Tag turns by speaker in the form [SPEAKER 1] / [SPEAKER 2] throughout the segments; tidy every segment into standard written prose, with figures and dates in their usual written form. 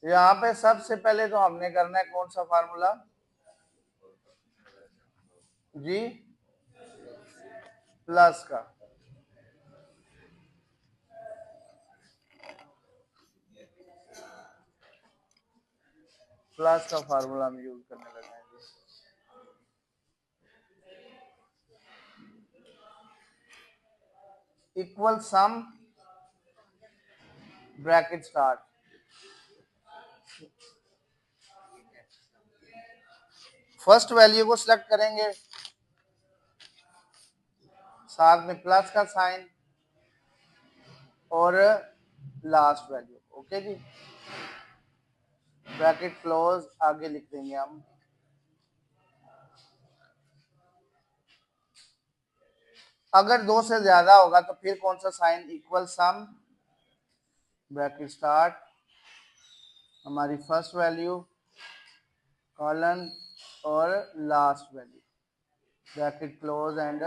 [SPEAKER 1] यहाँ पे सबसे पहले तो हमने करना है कौन सा फार्मूला जी, प्लस का। प्लस का फार्मूला हम यूज करने लगे हैं जी। Equal sum bracket start. First value को सिलेक्ट करेंगे, साथ में प्लस का साइन और लास्ट वैल्यू। ओके जी, ब्रैकेट क्लोज, आगे लिख देंगे हम। अगर दो से ज्यादा होगा तो फिर कौन सा sign, equal sum bracket start, हमारी फर्स्ट वैल्यू कॉलन और last value, bracket close and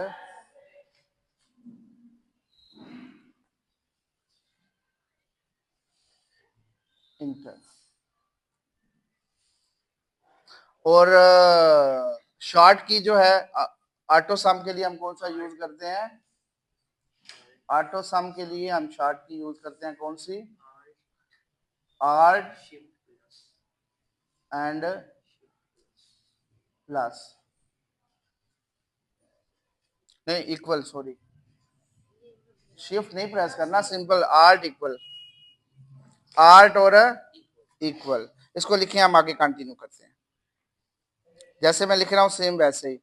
[SPEAKER 1] enter. और शॉर्ट की जो है ऑटो सम के लिए हम कौन सा यूज करते हैं, ऑटो सम के लिए हम शॉर्ट की यूज करते हैं कौन सी, आर्ट एंड प्लस, नहीं इक्वल, सॉरी शिफ्ट नहीं प्रेस करना, सिंपल आर्ट इक्वल, आर्ट और इक्वल। इसको लिखे, हम आगे कंटिन्यू करते हैं। जैसे मैं लिख रहा हूं सेम वैसे ही।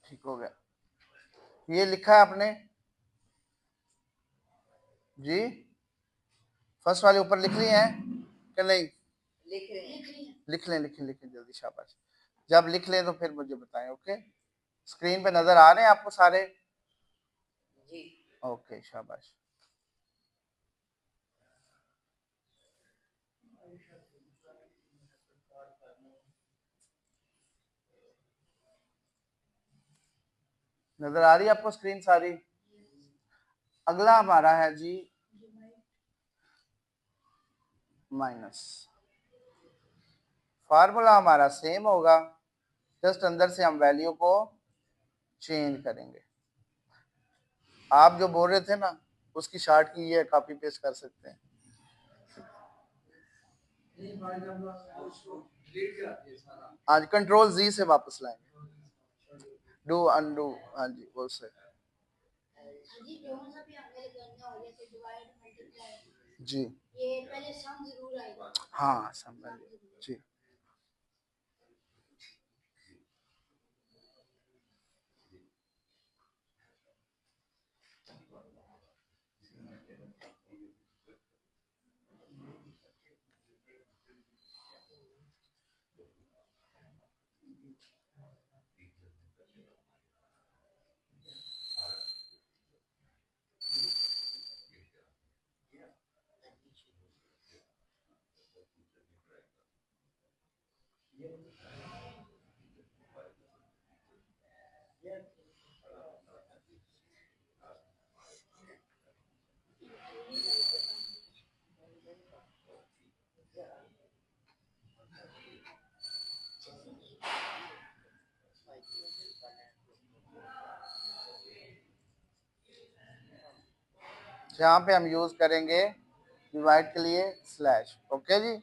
[SPEAKER 1] ठीक हो गया, ये लिखा है आपने जी, फर्स्ट वाले ऊपर लिख लिए हैं कि नहीं, लिख लें लिख लें जल्दी, शाबाश। जब लिख लें तो फिर मुझे बताएं। ओके, स्क्रीन पे नजर आ रहे हैं आपको सारे जी? ओके, शाबाश। नजर आ रही है आपको स्क्रीन सारी। अगला हमारा है जी माइनस। फार्मूला हमारा सेम होगा, जस्ट अंदर से हम वैल्यू को चेंज करेंगे। आप जो बोल रहे थे ना, उसकी शार्ट की ये कॉपी पेस्ट कर सकते हैं। आज कंट्रोल जी से वापस लाएंगे, डू अनडू, हाँ जी वो से जी, ये पहले सम जरूर आएगा, हाँ सम जी। यहाँ पे हम यूज करेंगे डिवाइड के लिए स्लैश। ओके जी,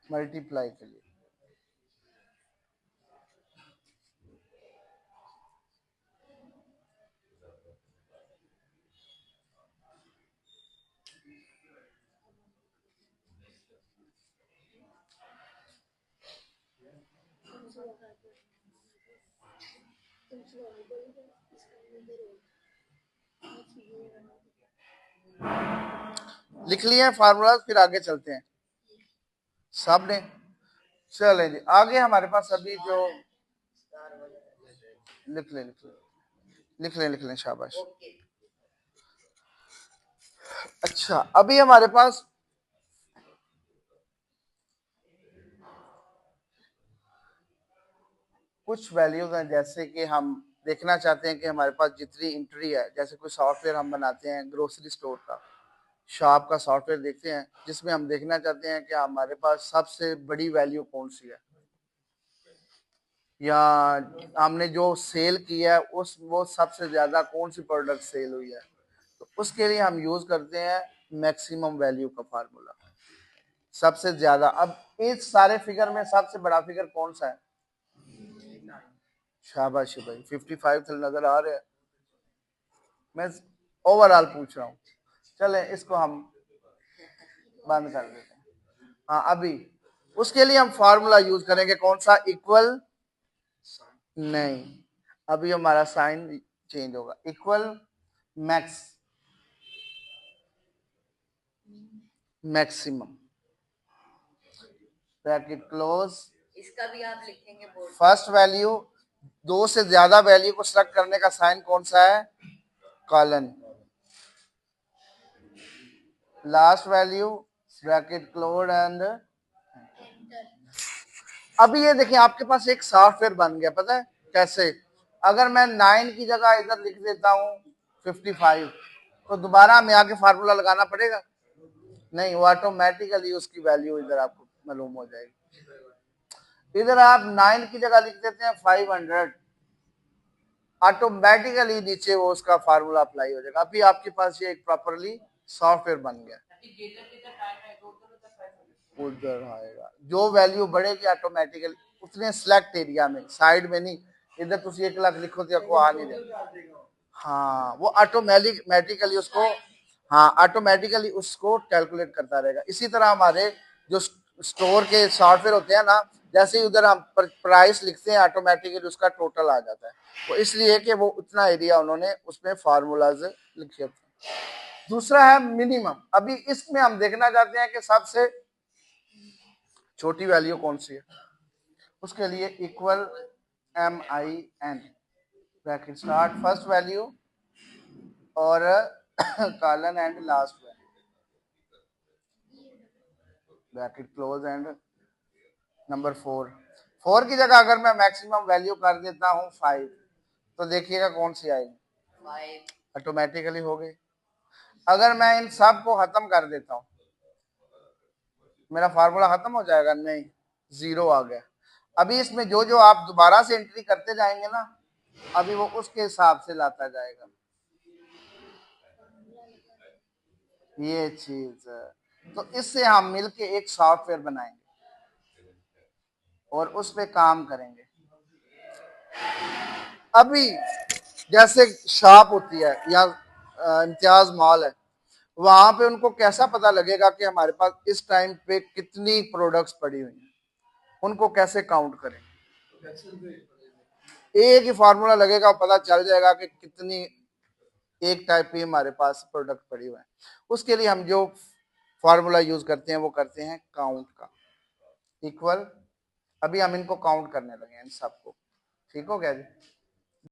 [SPEAKER 1] मल्टीप्लाई के लिए लिख लिए फार्मूला, फिर आगे चलते हैं सब ने। चले जी आगे हमारे पास अभी जो लिख लें शाबाश। अच्छा अभी हमारे पास कुछ वैल्यूज हैं, जैसे कि हम देखना चाहते हैं कि हमारे पास जितनी एंट्री है, जैसे कोई सॉफ्टवेयर हम बनाते हैं ग्रोसरी स्टोर का, शॉप का सॉफ्टवेयर देखते हैं, जिसमें हम देखना चाहते हैं कि हमारे पास सबसे बड़ी वैल्यू कौन सी है, या हमने जो सेल किया है उस वो सबसे ज्यादा कौन सी प्रोडक्ट सेल हुई है, तो उसके लिए हम यूज करते हैं मैक्सिमम वैल्यू का फार्मूला, सबसे ज्यादा। अब इस सारे फिगर में सबसे बड़ा फिगर कौन सा है? शाबाश भाई, 55 नजर आ रहे हैं। मैं ओवरऑल पूछ रहा हूँ, चले इसको हम बंद कर देते हैं। हाँ अभी उसके लिए हम फार्मूला यूज करेंगे कौन सा? इक्वल नहीं, अभी हमारा साइन चेंज होगा, equal max maximum bracket close.
[SPEAKER 2] इसका भी आप लिखेंगे बोर्ड।
[SPEAKER 1] फर्स्ट वैल्यू, दो से ज्यादा वैल्यू को सेलेक्ट करने का साइन कौन सा है? Colon. Last value bracket close and. अभी ये देखिए आपके पास एक सॉफ्टवेयर बन गया, पता है कैसे? अगर मैं 9 की जगह इधर लिख देता हूँ 55, तो दोबारा हमें आगे फार्मूला लगाना पड़ेगा? नहीं, वो ऑटोमेटिकली उसकी वैल्यू इधर आपको मालूम हो जाएगी। इधर आप 9 की जगह लिख देते हैं 500, ऑटोमेटिकली नीचे वो उसका फार्मूला अप्लाई हो जाएगा। अभी आपके पास ये एक प्रॉपरली सॉफ्टवेयर बन गया। उधर आएगा जो वैल्यू बढ़ेगी ऑटोमेटिकली उतने सिलेक्ट एरिया में, साइड में नहीं। इधर तुम 1 लाख लिखो तो आपको आ नहीं देगा। हाँ वो ऑटोमेटिकली उसको, हाँ ऑटोमेटिकली उसको कैलकुलेट करता रहेगा। इसी तरह हमारे जो स्टोर के सॉफ्टवेयर होते हैं ना, जैसे ही उधर हम प्राइस लिखते हैं ऑटोमेटिकली उसका टोटल आ जाता है। वो इसलिए कि वो उतना एरिया उन्होंने उसमें फार्मूलाज लिखे थे। दूसरा है मिनिमम। अभी इसमें हम देखना चाहते हैं कि सबसे छोटी वैल्यू कौन सी है। उसके लिए equal MIN bracket start first value और colon and last value bracket close and number 4 की जगह अगर मैं मैक्सिमम वैल्यू कर देता हूँ 5, तो देखिएगा कौन सी आएगी? 5 ऑटोमेटिकली हो गई। अगर मैं इन सब को खत्म कर देता हूँ, मेरा फार्मूला खत्म हो जाएगा? नहीं, 0 आ गया। अभी इसमें जो जो आप दोबारा से एंट्री करते जाएंगे ना, अभी वो उसके हिसाब से लाता जाएगा। ये चीज, तो इससे हम मिलके एक सॉफ्टवेयर बनाएंगे और उस पे काम करेंगे। अभी जैसे शॉप होती है या इम्तियाज मॉल है, वहां पे उनको कैसा पता लगेगा कि हमारे पास इस टाइम पे कितनी प्रोडक्ट्स पड़ी हुई हैं? उनको कैसे काउंट करेंगे? एक ही फार्मूला लगेगा, पता चल जाएगा कि कितनी एक टाइप की हमारे पास प्रोडक्ट पड़ी हुई है। उसके लिए हम जो फार्मूला यूज करते हैं वो करते हैं काउंट का, इक्वल। अभी हम इनको काउंट करने लगे हैं इन सबको। ठीक हो गया जी?